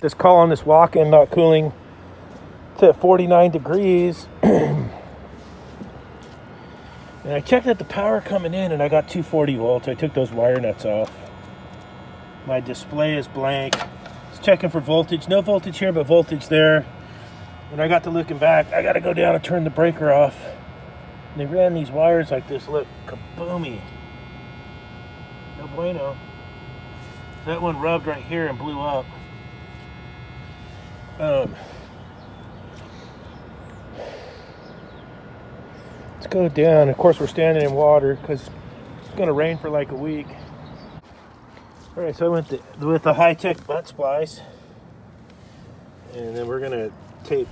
this call on this walk-in not cooling to 49 degrees. And I checked at the power coming in and I got 240 volts. I took those wire nuts off. My display is blank. It's checking for voltage. No voltage here, but voltage there. When I got to looking back, I got to go down and turn the breaker off. And they ran these wires like this. Look, kaboomy. No bueno. That one rubbed right here and blew up. Let's go down. Of course, we're standing in water because it's going to rain for like a week. All right, so I went with the high-tech butt splice. And then we're going to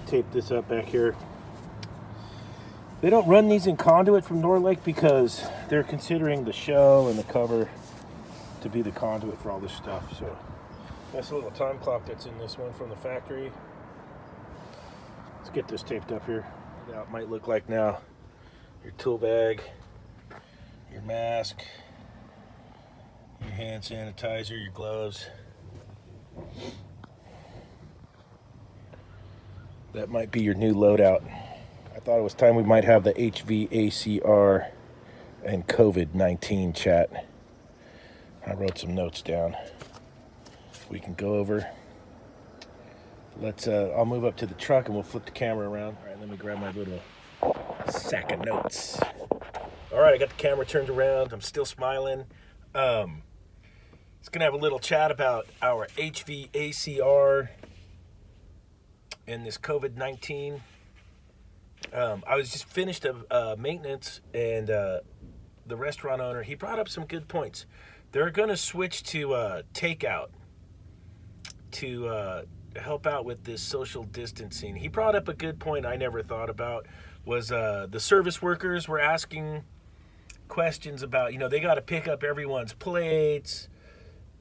tape this up back here. They don't run these in conduit from Norlake because they're considering the shell and the cover to be the conduit for all this stuff. So that's a little time clock that's in this one from the factory. Let's get this taped up here. Now it might look like now your tool bag, your mask, your hand sanitizer, your gloves. That might be your new loadout. I thought it was time we might have the HVACR and COVID-19 chat. I wrote some notes down. We can go over. I'll move up to the truck and we'll flip the camera around. All right, let me grab my little sack of notes. All right, I got the camera turned around. I'm still smiling. It's gonna have a little chat about our HVACR and this COVID-19. I was just finished a maintenance, and the restaurant owner, he brought up some good points. They're going to switch to takeout to help out with this social distancing. He brought up a good point I never thought about, was the service workers were asking questions about, they got to pick up everyone's plates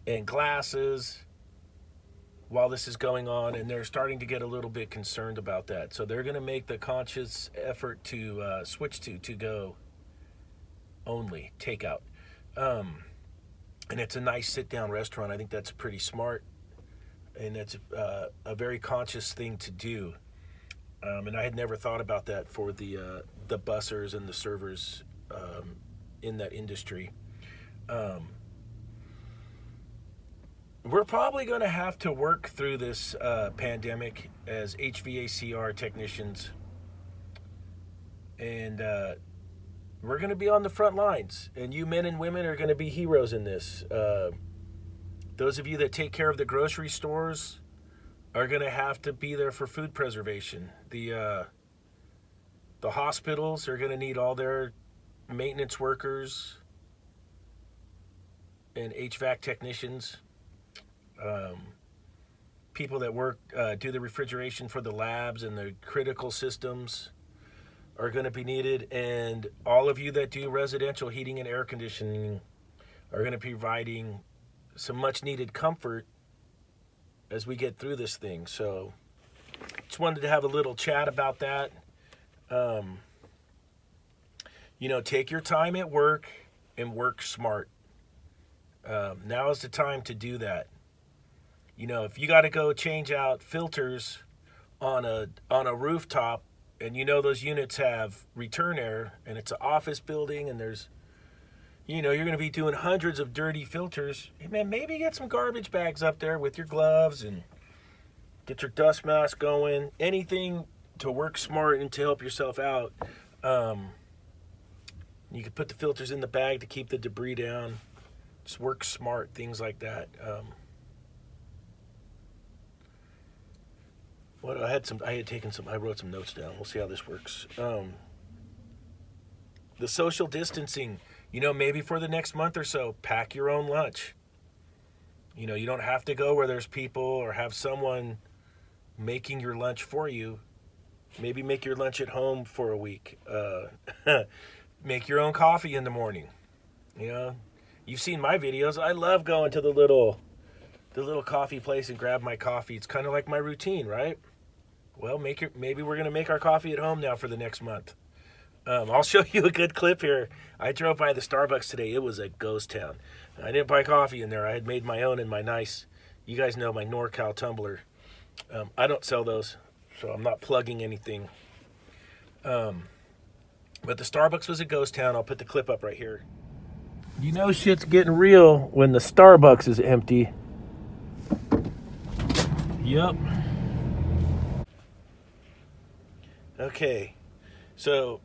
and glasses while this is going on, and they're starting to get a little bit concerned about that. So they're going to make the conscious effort to switch to go only, takeout. And it's a nice sit-down restaurant. I think that's pretty smart, and that's a very conscious thing to do. And I had never thought about that for the bussers and the servers in that industry. We're probably going to have to work through this pandemic as HVACR technicians. And we're going to be on the front lines. And you men and women are going to be heroes in this. Those of you that take care of the grocery stores are going to have to be there for food preservation. The hospitals are going to need all their maintenance workers and HVAC technicians. People that work, do the refrigeration for the labs and the critical systems are going to be needed. And all of you that do residential heating and air conditioning are going to be providing some much needed comfort as we get through this thing. So just wanted to have a little chat about that. Take your time at work and work smart. Now is the time to do that. If you got to go change out filters on a rooftop, and those units have return air, and it's an office building, and there's, you're going to be doing hundreds of dirty filters. Hey man, maybe get some garbage bags up there with your gloves and get your dust mask going. Anything to work smart and to help yourself out. You can put the filters in the bag to keep the debris down. Just work smart, things like that. I wrote some notes down. We'll see how this works. The social distancing, maybe for the next month or so, pack your own lunch. You don't have to go where there's people or have someone making your lunch for you. Maybe make your lunch at home for a week. Make your own coffee in the morning. You've seen my videos. I love going to the little coffee place and grab my coffee. It's kind of like my routine, right? Well, maybe we're going to make our coffee at home now for the next month. I'll show you a good clip here. I drove by the Starbucks today. It was a ghost town. I didn't buy coffee in there. I had made my own in my nice, you guys know my NorCal tumbler. I don't sell those, so I'm not plugging anything. But the Starbucks was a ghost town. I'll put the clip up right here. You know shit's getting real when the Starbucks is empty. Yep. Okay, so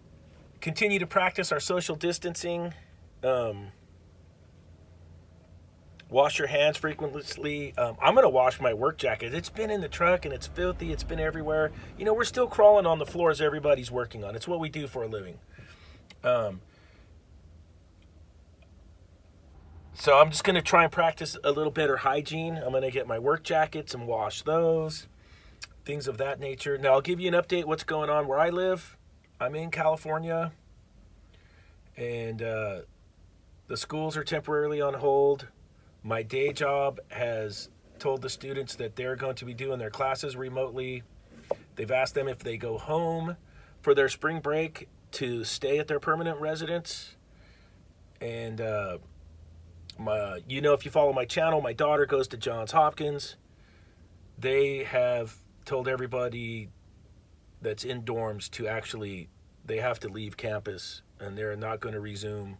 continue to practice our social distancing. Wash your hands frequently. I'm going to wash my work jacket. It's been in the truck and it's filthy. It's been everywhere. You know, we're still crawling on the floors everybody's working on. It's what we do for a living. So I'm just going to try and practice a little better hygiene. I'm going to get my work jackets and wash those. Things of that nature. Now, I'll give you an update what's going on where I live. I'm in California. And the schools are temporarily on hold. My day job has told the students that they're going to be doing their classes remotely. They've asked them if they go home for their spring break to stay at their permanent residence. And, if you follow my channel, my daughter goes to Johns Hopkins. They have told everybody that's in dorms they have to leave campus and they're not going to resume.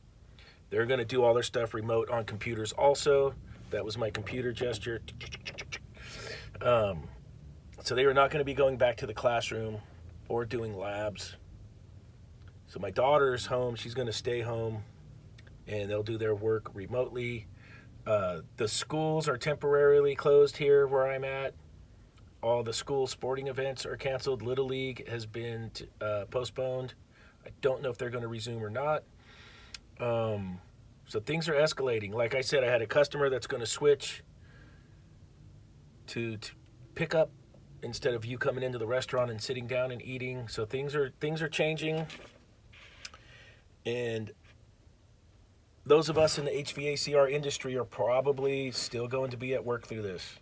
They're going to do all their stuff remote on computers also. That was my computer gesture. So they were not going to be going back to the classroom or doing labs. So my daughter's home. She's going to stay home, and they'll do their work remotely. The schools are temporarily closed here where I'm at. All the school sporting events are canceled. Little League has been postponed. I don't know if they're going to resume or not. So things are escalating. Like I said, I had a customer that's going to switch to pick up instead of you coming into the restaurant and sitting down and eating. So things are changing. And those of us in the HVACR industry are probably still going to be at work through this.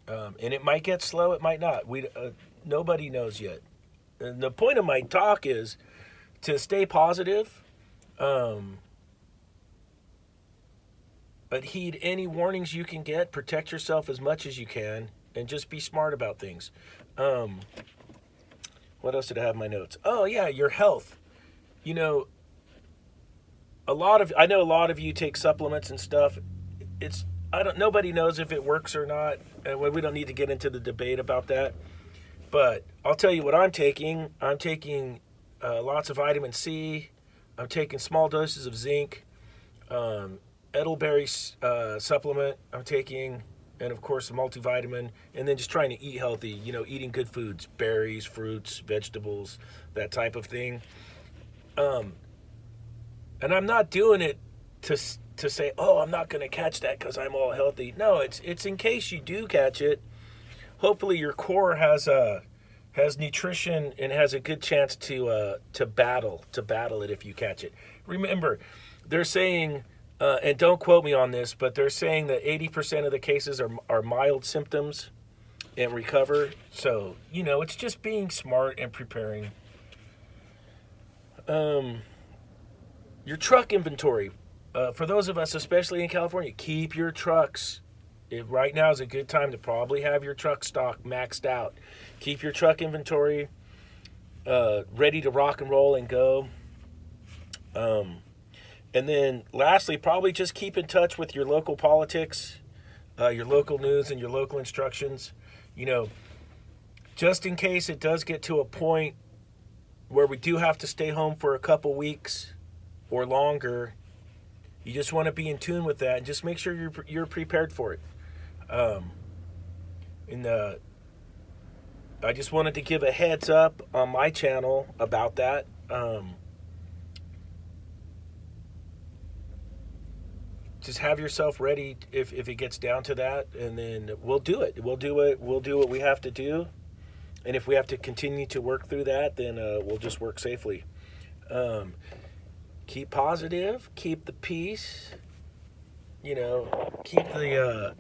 And it might get slow, it might not. Nobody knows yet. And the point of my talk is to stay positive, but heed any warnings you can get. Protect yourself as much as you can, and just be smart about things. What else did I have in my notes? Oh yeah, your health. You know, I know a lot of you take supplements and stuff. Nobody knows if it works or not, and we don't need to get into the debate about that. But I'll tell you what I'm taking. I'm taking lots of vitamin C. I'm taking small doses of zinc. Elderberry supplement I'm taking, and of course a multivitamin, and then just trying to eat healthy, eating good foods, berries, fruits, vegetables, that type of thing. And I'm not doing it to say, oh, I'm not going to catch that because I'm all healthy. No, it's in case you do catch it. Hopefully your core has nutrition and has a good chance to battle it if you catch it. Remember, they're saying, and don't quote me on this, but they're saying that 80% of the cases are mild symptoms and recover. So, it's just being smart and preparing. Your truck inventory. For those of us, especially in California, keep your trucks. Right now is a good time to probably have your truck stock maxed out. Keep your truck inventory ready to rock and roll and go. And then lastly, probably just keep in touch with your local politics, your local news, and your local instructions. Just in case it does get to a point where we do have to stay home for a couple weeks or longer, you just want to be in tune with that and just make sure you're prepared for it. I just wanted to give a heads up on my channel about that. Just have yourself ready if it gets down to that, and then we'll do it. We'll do what we have to do, and if we have to continue to work through that, then we'll just work safely. Keep positive, keep the peace, keep the,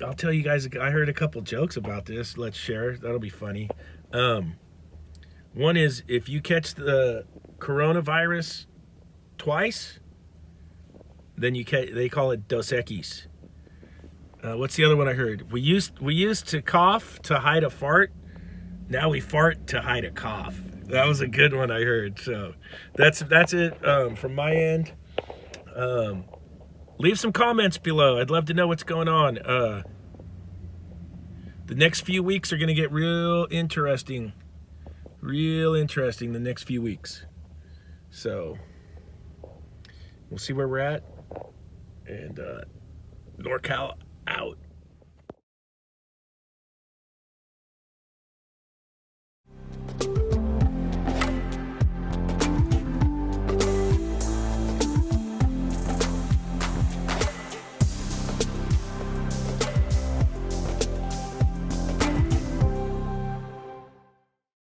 I'll tell you guys, I heard a couple jokes about this. Let's share. That'll be funny. One is, if you catch the coronavirus twice, then they call it Dos Equis. What's the other one I heard? We used to cough to hide a fart. Now we fart to hide a cough. That was a good one I heard. So that's it from my end. Leave some comments below. I'd love to know what's going on. The next few weeks are going to get real interesting. Real interesting the next few weeks. So we'll see where we're at. And NorCal out.